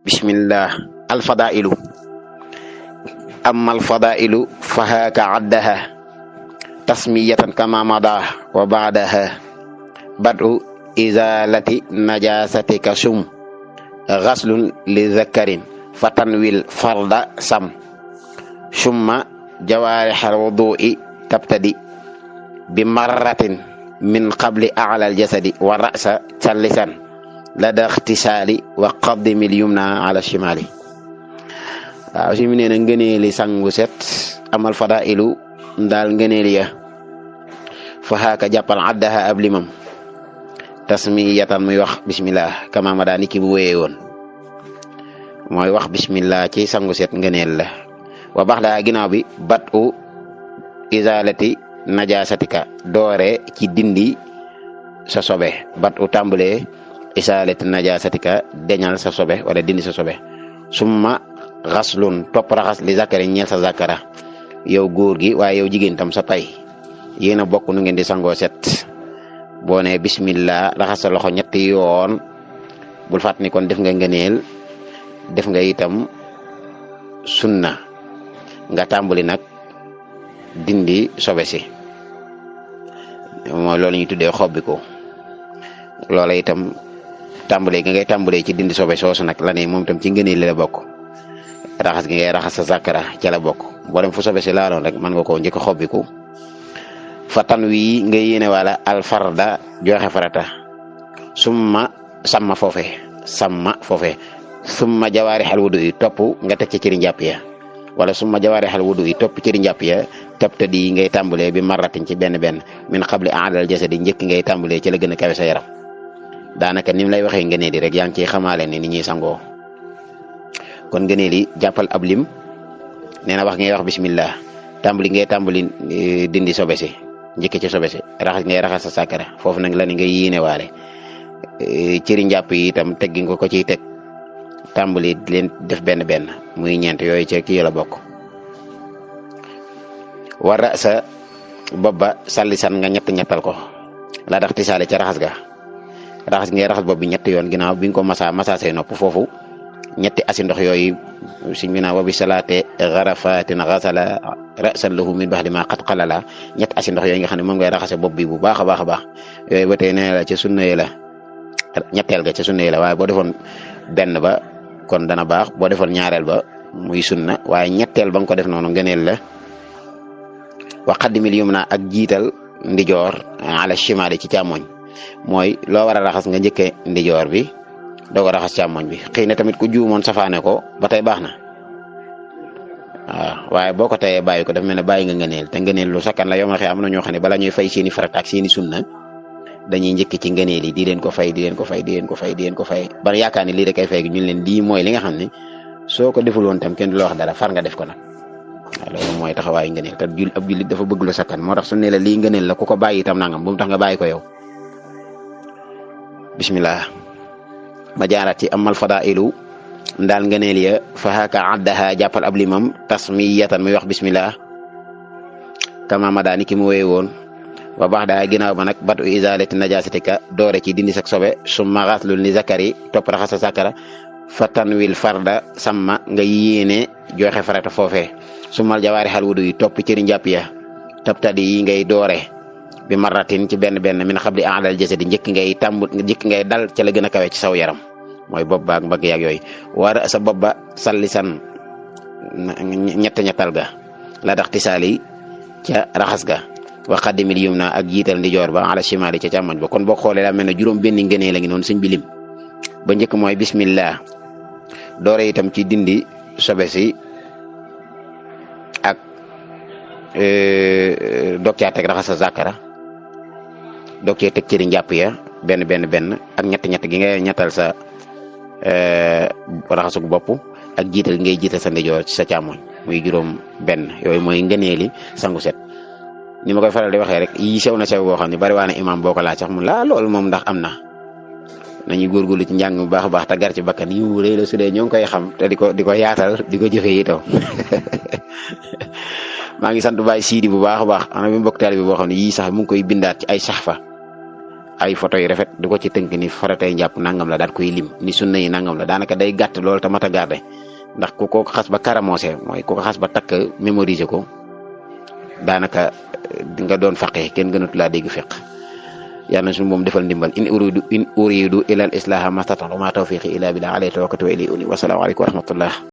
bismillah. Alfadailu. Amma alfadailu fahaaka addaha tasmiyatan kama mada wa baadaha badu izalati najasatika sum ghaslun li zakarin fatanwil farda sam summa jawarihal wudu'i tabtadi bi marratin min qabli a'la al-jasadi wa ra'sa sallisan lada ikhtisali wa qaddimil yumna ala shimali. waaw si mu nee na ngëneeli sangu set amal fadailu daal ngëneeli ya fa xaaka jàppal addaha ab limam tasmiyatan muy wax bismillah kama ma daa niki bu wéyee woon mooy wax bismillah ci sangu set ngëneel la wa bax daa ginnaaw bi bat u izalati najasatika doore ci dindi sa sobe bat u tàmbalee izalati najasatika deñal sa sobe wala dindi sa sobe summa xaslun topp raxas li zakari ñeel sa zakara yow góor gi waaye yow jigéen tam sa tay yéen a bokk nu ngeen di sangoo set boo ne bismillah raxas sa loxo ñetti yoon bul fàtt ni kon def nga ngëneel def nga itam sunna nga tàmbali nag dindi sobe si mooy loolu ñuy tuddee xobbi ko loola itam tàmbalee gi ngay tàmbalee ci dindi sobe soosu nag la ne moom itam ci ngëneel la bokk raxas gi ngay raxas sa zakara ca la bokk boo dem fu sobe si laaloon rek mën nga koo njëkk xobbiku fa tan wi nga yéene wala alfarda joxe farata summa sàmma foofe summa jawaari xal wudu yi topp nga teg ci cëri njàpp ya wala summa jawaari xal wudu yi topp cëri njàpp ya tabta di ngay tàmbalee bi marratin ci benn min xabli aadal jasadi njëkk ngay tàmbalee ci la gën a kawe sa yaram daanaka ni mu lay waxee ngëneel di rek yaa ngi ciy xamaale ni ñuy sangoo kon ngëneel yi jàppal ab lim nee na wax ngay wax bismillah ngay tàmbali dindi sobe si njëkk ci sobe si ngay raxas sa sàkkara foofu nag la ni ngay yéene waale cëri njàpp yi itam teggi nga ko ciy teg tàmbali leen def benn muy ñeent yooyu ci kii la bokk war sa bopp ba sallisan nga ñettal ko la dax tisaale ca raxas ngay raxas bopp bi ñetti yoon ginnaaw bi nga ko masa say nopp foofu ñetti asi ndox yooyu suñ bi naa wa bi salaate garafatin xasala rasan lahu min baxdi ma qad qalala ñetti asi ndox yooyu nga xam ne moom ngay raxase bopp bi bu baax a baax yooyu ba tey nee la ca sunna yi la ñetteel ga ca sunna yi la waaye boo defoon benn ba kon dana baax boo defoon ñaareel ba muy sunna waaye ñetteel ba nga ko def noonu ngëneel la wa qaddimil yumna ak jiital ndijoor ala shimali ci càmmoñ mooy loo war a raxas nga njëkkee ndijoor bi doo ko raxas càmmoñ bi xëy na tamit ku juumoon safaane ko ba tey baax na waaw waaye boo ko teyee bàyyi ko dafa mel ne bàyyi nga ngëneel te ngëneel lu sakkan la yow ma xëy am na ñoo xam ne bala ñuy fay seeni farata ak seeni sunna dañuy njëkk ci ngëneel yi di leen ko fay ba yaakaar ne lii rek ay fay ñu leen lii mooy li nga xam ne soo ko deful woon tam kenn du la wax dara far nga def ko nag waaw loolu mooy taxawaayu ngëneel te ab jullit dafa bëgg lu sakkan moo tax su ne la lii ngëneel la ku ko bàyyi itam nangam bu mu tax nga bàyyi ko yow bismillah ma jaaraat ci amal fadailu ndaal ngëneel ya fa haka addaha jàppal ab limam tasmiyatan muy wax bismillah kama ma daa ni ki mu wéye woon wa baax daa ginnaaw ba nag batu izalati najasatika doore ci dindi sak sobe summa ghaslul li zakari topp raxas sa sakara fa tanwil farda samma nga yéene joxe farata foofee summal jawaari xal wudu yi topp cëri njàpp ya tabtadi yi ngay doore bi marratin ci benn min xabli a'lal jasadi njëkk ngay dal ca la gën a kawe ci saw yaram mooy bopp ba ak mbagg yaag yooyu war sa bopp ba sallisan ñettal ga la dax tisaali ca raxas ga wa qaddimil yumna ak jiital ndijoor ba ala shimali ca càmmoñ ba kon boo xoolee daa mel ne juróom benn ngënee la ngi noonu sëñ bi lim ba njëkk mooy bismillah doore itam ci dindi sobe si ak doog caa teg raxas sa zakara doog cee teg cëri njàpp ya benn ak ñett gi ngay ñettal sa raxasug bopp ak jiital ngay jiital sa ndijoor ci sa càmmoñ muy juróom benn yooyu mooy ngëneeli sangu set ni ma koy faral di waxee rek yi sew na sew boo xam ne bari waa na imam boo ko laaj sax mun laa loolu moom ndax am na nañuy góorgóorlu ci njàng bu baax a baax te gar ci bakkan yu rëy la su dee ñoo ngi koy xam te di ko yaatal di ko jëfee itam maa ngi sant Baye Sidi bu baax a baax ana bi mbokk taalibe bi boo xam ne yii sax mu ngi koy bindaat ci ay saxfa ay photo yu rafet du ko ci tënk ni faratay njàpp nangam la daal koy lim ni sunna yi nangam la daanaka day gàtt loolu te mat a garder ndax ku ko xas ba karamoose mooy ku ko xas ba takk mémoriser ko daanaka di nga doon faqee kenn gënatu laa dégg fiq yàlla na suñu moom defal ndimbal in uridu ila al islaha mastata'tu wa ma tawfiqi illa billah alayhi tawakkaltu wa ilayhi unib wa salaamu alaykum wa rahmatullah